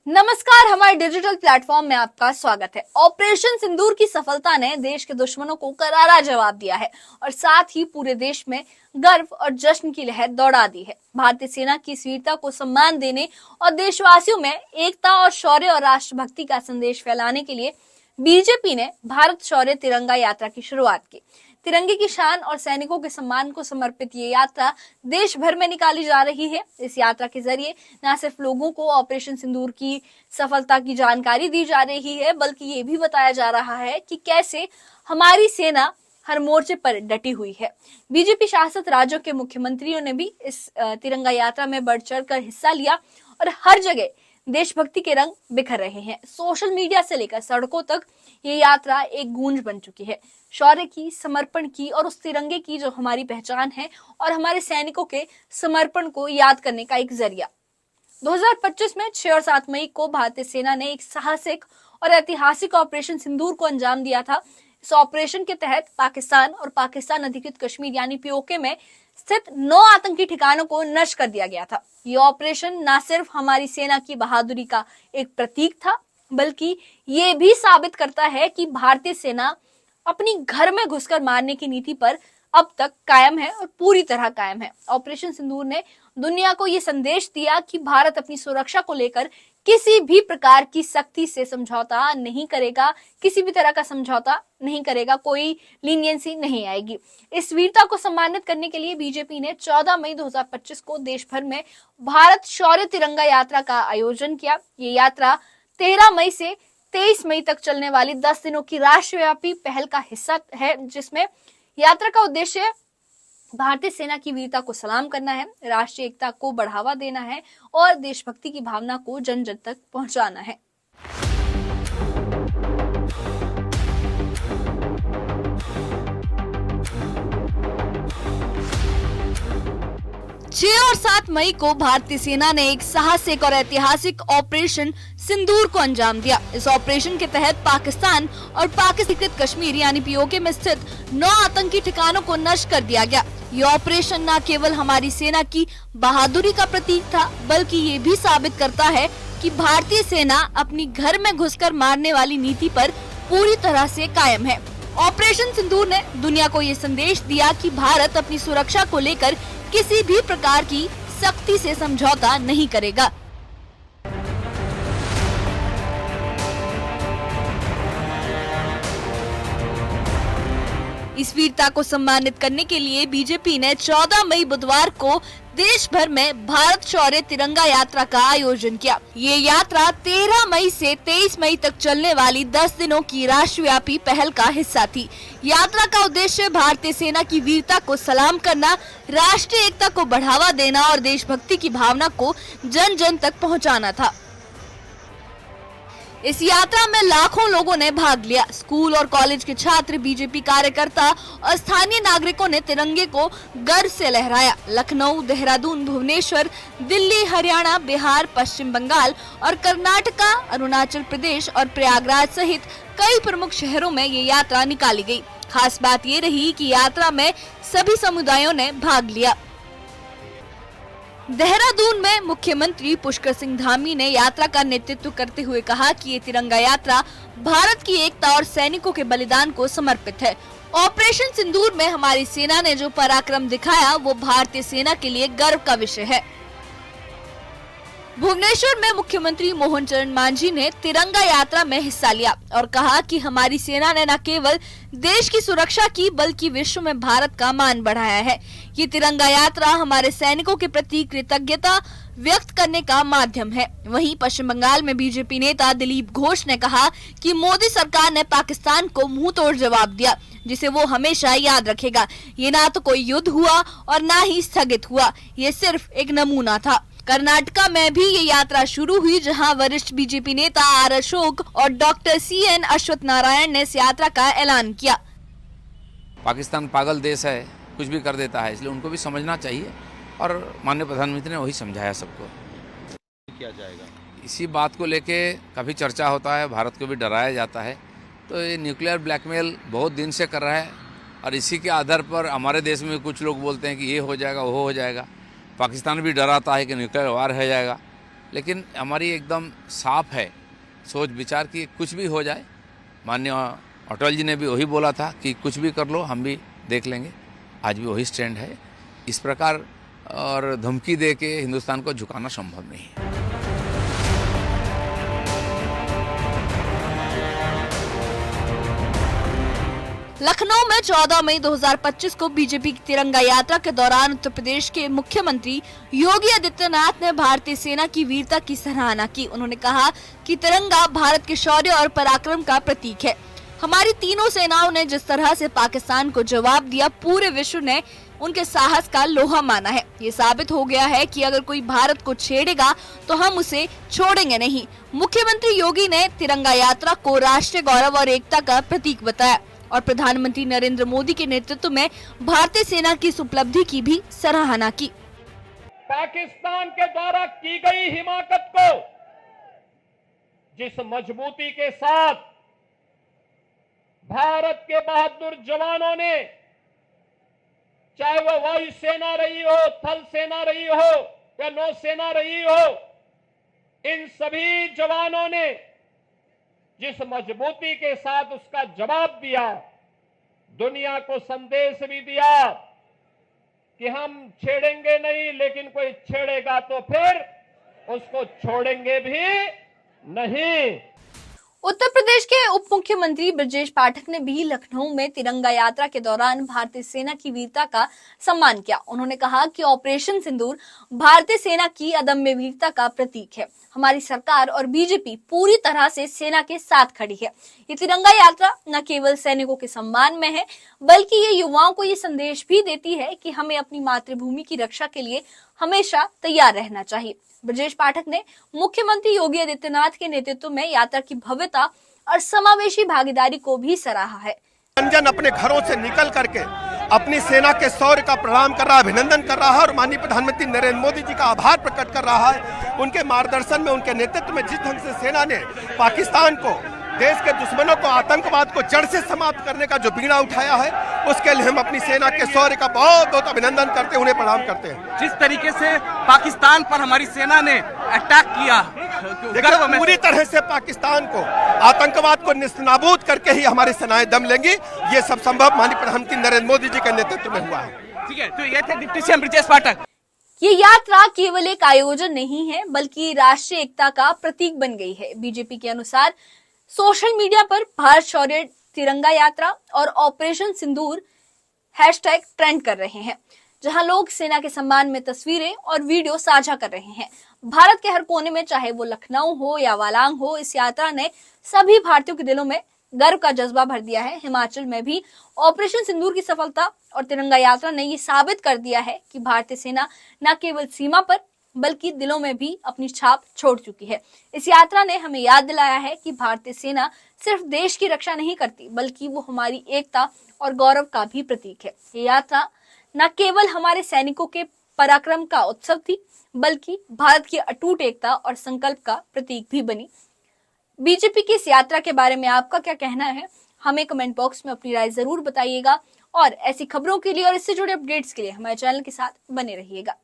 नमस्कार, हमारे digital platform में आपका स्वागत है। ऑपरेशन सिंदूर की सफलता ने देश के दुश्मनों को करारा जवाब दिया है और साथ ही पूरे देश में गर्व और जश्न की लहर दौड़ा दी है। भारतीय सेना की इस वीरता को सम्मान देने और देशवासियों में एकता और शौर्य और राष्ट्रभक्ति का संदेश फैलाने के लिए बीजेपी ने भारत शौर्य तिरंगा यात्रा की शुरुआत की। तिरंगे की शान और सैनिकों के सम्मान को समर्पित ये यात्रा देश भर में निकाली जा रही है। इस यात्रा के जरिए न सिर्फ लोगों को ऑपरेशन सिंदूर की सफलता की जानकारी दी जा रही है, बल्कि ये भी बताया जा रहा है कि कैसे हमारी सेना हर मोर्चे पर डटी हुई है। बीजेपी शासित राज्यों के मुख्यमंत्रियों ने भी इस तिरंगा यात्रा में बढ़ चढ़ कर हिस्सा लिया और हर जगह देशभक्ति के रंग बिखर रहे हैं। सोशल मीडिया से लेकर सड़कों तक ये यात्रा एक गूंज बन चुकी है, शौर्य की, समर्पण की और उस तिरंगे की जो हमारी पहचान है और हमारे सैनिकों के समर्पण को याद करने का एक जरिया। 2025 में 6 और 7 मई को भारतीय सेना ने एक साहसिक और ऐतिहासिक ऑपरेशन सिंदूर को अंजाम दिया था। इस ऑपरेशन के तहत पाकिस्तान और पाकिस्तान अधिकृत कश्मीर यानी पीओके में स्थित 9 आतंकी ठिकानों को नष्ट कर दिया गया था। ये ऑपरेशन न सिर्फ हमारी सेना की बहादुरी का एक प्रतीक था, बल्कि ये भी साबित करता है कि भारतीय सेना अपनी घर में घुसकर मारने की नीति पर अब तक कायम है और पूरी तरह कायम है। ऑपरेशन सिंदूर ने दुनिया को ये संदेश दिया कि भारत अपनी सुरक्षा को लेकर किसी भी प्रकार की सख्ती से समझौता नहीं करेगा, किसी भी तरह का समझौता नहीं करेगा, कोई लीनियंसी नहीं आएगी। इस वीरता को सम्मानित करने के लिए बीजेपी ने 14 मई 2025 को देश भर में भारत शौर्य तिरंगा यात्रा का आयोजन किया। ये यात्रा 13 मई से 23 मई तक चलने वाली 10 दिनों की राष्ट्रव्यापी पहल का हिस्सा है, जिसमें यात्रा का उद्देश्य भारतीय सेना की वीरता को सलाम करना है, राष्ट्रीय एकता को बढ़ावा देना है और देशभक्ति की भावना को जन जन तक पहुंचाना है। 6 और 7 मई को भारतीय सेना ने एक साहसिक और ऐतिहासिक ऑपरेशन सिंदूर को अंजाम दिया। इस ऑपरेशन के तहत पाकिस्तान और पाकिस्तान कश्मीर यानी पीओके में स्थित 9 आतंकी ठिकानों को नष्ट कर दिया गया। ये ऑपरेशन न केवल हमारी सेना की बहादुरी का प्रतीक था, बल्कि ये भी साबित करता है कि भारतीय सेना अपनी घर में घुसकर मारने वाली नीति पर पूरी तरह से कायम है। ऑपरेशन सिंदूर ने दुनिया को ये संदेश दिया कि भारत अपनी सुरक्षा को लेकर किसी भी प्रकार की सख्ती से समझौता नहीं करेगा। इस वीरता को सम्मानित करने के लिए बीजेपी ने 14 मई बुधवार को देश भर में भारत शौर्य तिरंगा यात्रा का आयोजन किया। ये यात्रा 13 मई से 23 मई तक चलने वाली 10 दिनों की राष्ट्रव्यापी पहल का हिस्सा थी। यात्रा का उद्देश्य भारतीय सेना की वीरता को सलाम करना, राष्ट्रीय एकता को बढ़ावा देना और देशभक्ति की भावना को जन जन तक पहुंचाना था। इस यात्रा में लाखों लोगों ने भाग लिया। स्कूल और कॉलेज के छात्र, बीजेपी कार्यकर्ता और स्थानीय नागरिकों ने तिरंगे को गर्व से लहराया। लखनऊ, देहरादून, भुवनेश्वर, दिल्ली, हरियाणा, बिहार, पश्चिम बंगाल और कर्नाटका, अरुणाचल प्रदेश और प्रयागराज सहित कई प्रमुख शहरों में ये यात्रा निकाली गई। खास बात ये रही कि यात्रा में सभी समुदायों ने भाग लिया। देहरादून में मुख्यमंत्री पुष्कर सिंह धामी ने यात्रा का नेतृत्व करते हुए कहा कि ये तिरंगा यात्रा भारत की एकता और सैनिकों के बलिदान को समर्पित है। ऑपरेशन सिंदूर में हमारी सेना ने जो पराक्रम दिखाया वो भारतीय सेना के लिए गर्व का विषय है। भुवनेश्वर में मुख्यमंत्री मोहन चरण मांझी ने तिरंगा यात्रा में हिस्सा लिया और कहा कि हमारी सेना ने न केवल देश की सुरक्षा की, बल्कि विश्व में भारत का मान बढ़ाया है। ये तिरंगा यात्रा हमारे सैनिकों के प्रति कृतज्ञता व्यक्त करने का माध्यम है। वहीं पश्चिम बंगाल में बीजेपी नेता दिलीप घोष ने कहा कि मोदी सरकार ने पाकिस्तान को मुंह तोड़ जवाब दिया, जिसे वो हमेशा याद रखेगा। ये ना तो कोई युद्ध हुआ और ना ही स्थगित हुआ, ये सिर्फ एक नमूना था। कर्नाटका में भी ये यात्रा शुरू हुई, जहां वरिष्ठ बीजेपी नेता आर अशोक और डॉक्टर CN अश्वत्थ नारायण ने इस यात्रा का ऐलान किया। पाकिस्तान पागल देश है, कुछ भी कर देता है, इसलिए उनको भी समझना चाहिए और माननीय प्रधानमंत्री ने वही समझाया सबको। किया जाएगा इसी बात को लेके काफ़ी चर्चा होता है, भारत को भी डराया जाता है। तो ये न्यूक्लियर ब्लैकमेल बहुत दिन से कर रहा है और इसी के आधार पर हमारे देश में कुछ लोग बोलते हैं कि ये हो जाएगा, वो हो जाएगा। पाकिस्तान भी डराता है कि न्यूक्लियर वार हो जाएगा। लेकिन हमारी एकदम साफ है सोच विचार कि कुछ भी हो जाए। माननीय अटल जी ने भी वही बोला था कि कुछ भी कर लो, हम भी देख लेंगे। आज भी वही स्टैंड है। इस प्रकार और धमकी दे के हिंदुस्तान को झुकाना संभव नहीं है। लखनऊ में 14 मई 2025 को बीजेपी की तिरंगा यात्रा के दौरान उत्तर प्रदेश के मुख्यमंत्री योगी आदित्यनाथ ने भारतीय सेना की वीरता की सराहना की। उन्होंने कहा कि तिरंगा भारत के शौर्य और पराक्रम का प्रतीक है। हमारी तीनों सेनाओं ने जिस तरह से पाकिस्तान को जवाब दिया, पूरे विश्व ने उनके साहस का लोहा माना है। ये साबित हो गया है कि अगर कोई भारत को छेड़ेगा तो हम उसे छोड़ेंगे नहीं। मुख्यमंत्री योगी ने तिरंगा यात्रा को राष्ट्रीय गौरव और एकता का प्रतीक बताया और प्रधानमंत्री नरेंद्र मोदी के नेतृत्व में भारतीय सेना की इस उपलब्धि की भी सराहना की। पाकिस्तान के द्वारा की गई हिमाकत को जिस मजबूती के साथ भारत के बहादुर जवानों ने, चाहे वो वायुसेना रही हो, थल सेना रही हो या नौसेना रही हो, इन सभी जवानों ने जिस मजबूती के साथ उसका जवाब दिया, दुनिया को संदेश भी दिया कि हम छेड़ेंगे नहीं, लेकिन कोई छेड़ेगा तो फिर उसको छोड़ेंगे भी नहीं। उत्तर प्रदेश के उप मुख्यमंत्री ब्रजेश पाठक ने भी लखनऊ में तिरंगा यात्रा के दौरान भारतीय सेना की वीरता का सम्मान किया। उन्होंने कहा कि ऑपरेशन सिंदूर भारतीय सेना की अदम्य वीरता का प्रतीक है। हमारी सरकार और बीजेपी पूरी तरह से सेना के साथ खड़ी है। ये तिरंगा यात्रा न केवल सैनिकों के सम्मान में है, बल्कि ये युवाओं को ये संदेश भी देती है कि हमें अपनी मातृभूमि की रक्षा के लिए हमेशा तैयार रहना चाहिए। ब्रजेश पाठक ने मुख्यमंत्री योगी आदित्यनाथ के नेतृत्व में यात्रा की भव्यता और समावेशी भागीदारी को भी सराहा है। रंजन अपने घरों से निकल करके अपनी सेना के शौर्य का प्रणाम कर रहा है, अभिनंदन कर रहा है और माननीय प्रधानमंत्री नरेंद्र मोदी जी का आभार प्रकट कर रहा है। उनके मार्गदर्शन में, उनके नेतृत्व में जिस ढंग से सेना ने पाकिस्तान को, देश के दुश्मनों को, आतंकवाद को जड़ से समाप्त करने का जो बीड़ा उठाया है, उसके लिए हम अपनी सेना के शौर्य का बहुत बहुत अभिनंदन करते हैं, उन्हें प्रणाम करते हैं। जिस तरीके से पाकिस्तान पर हमारी सेना ने अटैक किया, पूरी तरह से पाकिस्तान को, आतंकवाद को निस्तनाबूद करके ही हमारी सेनाएं दम लेंगी। ये सब संभव माननीय प्रधानमंत्री नरेंद्र मोदी जी के नेतृत्व में हुआ है। ठीक है, तो ये थे डिप्टी सीएम ब्रजेश पाठक। ये यात्रा केवल एक आयोजन नहीं है, बल्कि राष्ट्रीय एकता का प्रतीक बन गई है। बीजेपी के अनुसार सोशल मीडिया पर भारत शौर्य तिरंगा यात्रा और ऑपरेशन सिंदूर हैशटैग ट्रेंड कर रहे हैं, जहां लोग सेना के सम्मान में तस्वीरें और वीडियो साझा कर रहे हैं। भारत के हर कोने में, चाहे वो लखनऊ हो या वालांग हो, इस यात्रा ने सभी भारतीयों के दिलों में गर्व का जज्बा भर दिया है। हिमाचल में भी ऑपरेशन सिंदूर की सफलता और तिरंगा यात्रा ने ये साबित कर दिया है कि भारतीय सेना न केवल सीमा पर बल्कि दिलों में भी अपनी छाप छोड़ चुकी है। इस यात्रा ने हमें याद दिलाया है कि भारतीय सेना सिर्फ देश की रक्षा नहीं करती, बल्कि वो हमारी एकता और गौरव का भी प्रतीक है। ये यात्रा न केवल हमारे सैनिकों के पराक्रम का उत्सव थी, बल्कि भारत की अटूट एकता और संकल्प का प्रतीक भी बनी। बीजेपी की इस यात्रा के बारे में आपका क्या कहना है? हमें कमेंट बॉक्स में अपनी राय जरूर बताइएगा और ऐसी खबरों के लिए और इससे जुड़े अपडेट्स के लिए हमारे चैनल के साथ बने रहिएगा।